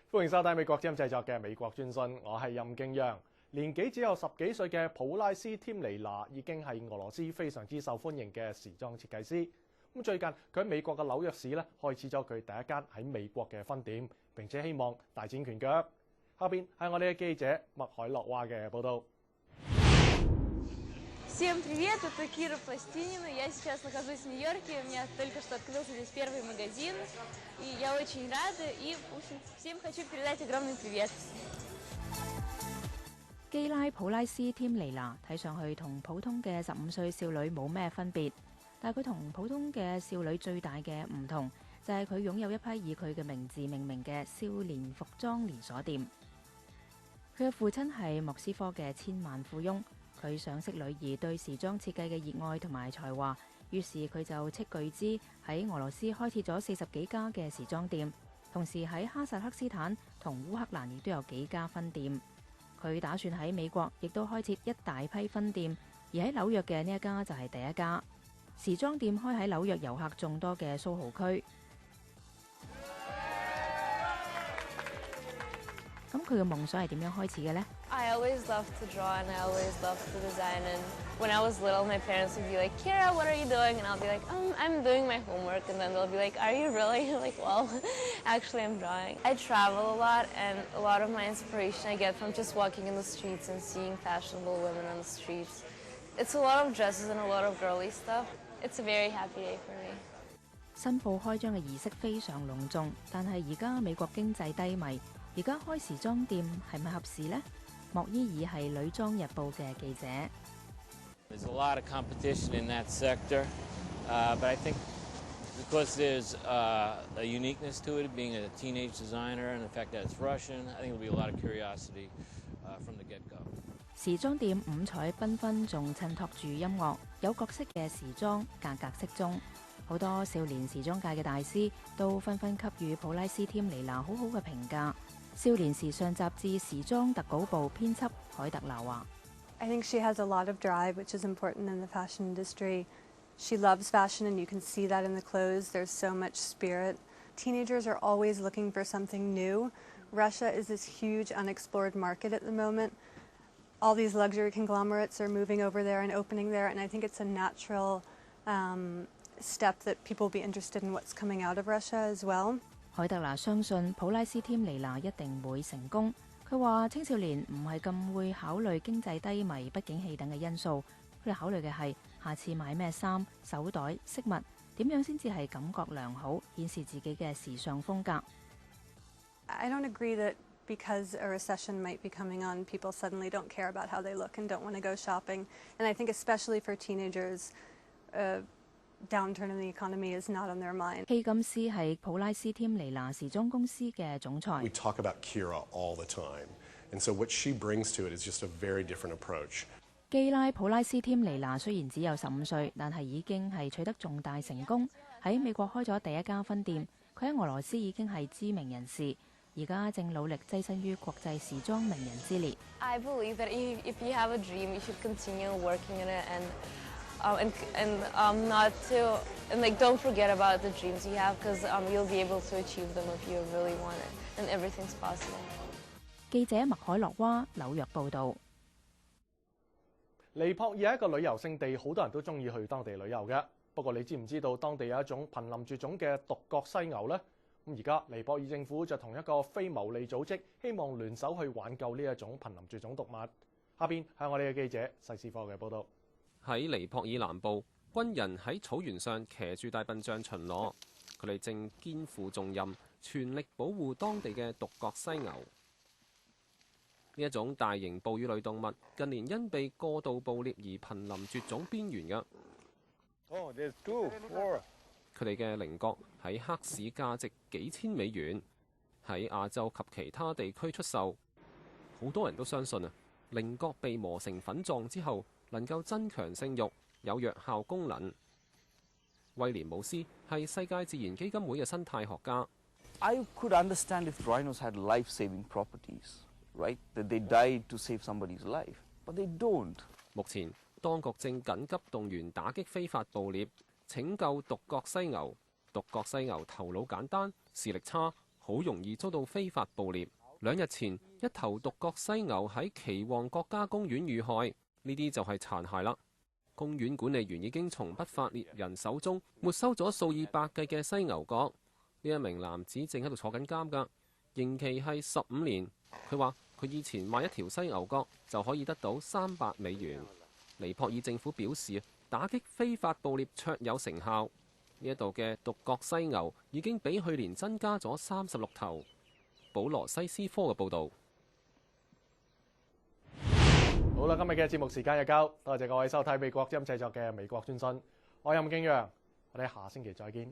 歡迎收睇美國之音製作嘅《美國專訊》，我係任敬央。年紀只有10幾歲嘅普拉斯添尼娜已經係俄羅斯非常之受歡迎嘅時裝設計師。咁最近佢喺美國嘅紐約市咧開始咗佢第一間喺美國嘅分店，並且希望大展拳腳。下邊係我哋嘅記者麥凱洛娃嘅報導。Всем привет, это Кира Пластинина. Я сейчас нахожусь в Нью-Йорке. У меня только что открылся здесь первый магазин. И я очень рада. И, в общем, всем хочу передать огромный привет. 基拉普拉斯添尼娜睇上去同普通嘅15歲少女冇咩分別，但係佢同普通嘅少女最大嘅唔同就係佢擁有一批以佢嘅名字命名嘅少年服裝連鎖店。佢嘅父親係莫斯科嘅千萬富翁。佢賞識女兒對時裝設計嘅熱愛同埋才華，於是佢就斥巨資喺俄羅斯開設咗40幾家嘅時裝店，同時喺哈薩克斯坦同烏克蘭亦都有幾家分店。佢打算喺美國亦都開設一大批分店，而喺紐約嘅呢一家就係第一家。時裝店開喺紐約遊客眾多嘅蘇豪區。咁佢嘅夢想係點樣開始嘅呢？ I always loved to draw and I always loved to design. And when I was little, my parents would be like, Kira, what are you doing? And I'll be like, I'm doing my homework. And then they'll be like, are you really? Like, well, actually, I'm drawing. I travel a lot, and a lot of my inspiration I get from just walking in the streets and seeing fashionable women on the streets. It's a lot of dresses and a lot of girly stuff. It's a very happy day for me. 新鋪開張嘅儀式非常隆重，但係而家美國經濟低迷，而家開時裝店係咪合適呢？莫伊爾係《女裝日報》嘅記者。There's a lot of competition in that sector, but I think because there's a uniqueness to it, being a teenage designer, and the fact that it's Russian, I think there'll be a lot of curiosity from the get-go. 時裝店五彩繽紛，仲襯托住音樂，有角色嘅時裝，價格適中。好多少年時裝界嘅大師都紛紛給予普拉斯添尼娜好好嘅評價。少年時尚雜誌時裝特稿部編輯凱特娜話 I think she has a lot of drive, which is important in the fashion industry. She loves fashion, and you can see that in the clothes. There's so much spirit. Teenagers are always looking for something new. Russia is this huge unexplored market at the moment. All these luxury conglomerates are moving over there and opening there, and I think it's a natural step that people will be interested in what's coming out of Russia as well. 凱特娜相信普拉斯添尼娜一定會成功。佢話青少年唔係咁會考慮經濟低迷、不景氣等嘅因素，佢哋考慮嘅係下次買咩衫、手袋、飾物，點樣先至係感覺良好，顯示自己嘅時尚風格。I don't agree that because a recession might be coming on, people suddenly don't care about how they look and don't want to go shopping. And I think especially for teenagers, downturn in the economy is not on their mind. 希金斯係普拉斯添尼娜時裝公司嘅總裁。 We talk about Kira all the time, and so what she brings to it is just a very different approach. 基拉普拉斯添尼娜雖然只有15歲，但係已經係取得重大成功，喺美國開咗第一家分店。佢喺俄羅斯已經係知名人士，而家正努力躋身於國際時裝名人之列。 I believe that if you have a dream, you should continue working in it and not to and like don't forget about the dreams you have because you'll be able to achieve them if you really want it and everything's possible. 記者麥凱洛娃紐約報導。尼泊爾係一個旅遊勝地，好多人都中意去當地旅遊嘅。不過你知唔知道當地有一種瀕臨絕種嘅獨角犀牛呢？咁而家尼泊爾政府就同一個非牟利組織，希望聯手去挽救呢一種瀕臨絕種動物。下邊係我哋嘅記者細斯科嘅報導。喺尼泊爾南部，軍人喺草原上騎住大笨象巡邏，佢哋正肩負重任，全力保護當地嘅獨角犀牛。呢一種大型哺乳類動物近年因被過度捕獵而瀕臨絕種邊緣嘅。佢哋嘅稜角喺黑市價值幾千美元，喺亞洲及其他地區出售。好多人都相信稜角被磨成粉狀之後，能夠增強性慾，有藥效功能。威廉姆斯係世界自然基金會嘅生態學家。I could understand if rhinos had life-saving properties, right? That they died to save somebody's life, but they don't. 目前當局正緊急動員打擊非法捕獵，拯救獨角犀牛。獨角犀牛頭腦簡單，視力差，好容易遭到非法捕獵。2日前，一頭獨角犀牛喺期旺國家公園遇害，呢啲就係殘骸啦。公園管理員已經從不法獵人手中沒收咗數以百計嘅犀牛角。呢一名男子正喺度坐緊監㗎，刑期係15年。佢話佢以前賣一條犀牛角就可以得到$300。尼泊爾政府表示，打擊非法捕獵卓有成效。呢一度嘅獨角犀牛已經比去年增加咗36頭。保羅西斯科嘅報導。好啦，今日嘅節目時間又夠，多謝各位收睇美國之音製作嘅美國專訊，我係任敬揚，我哋下星期再見。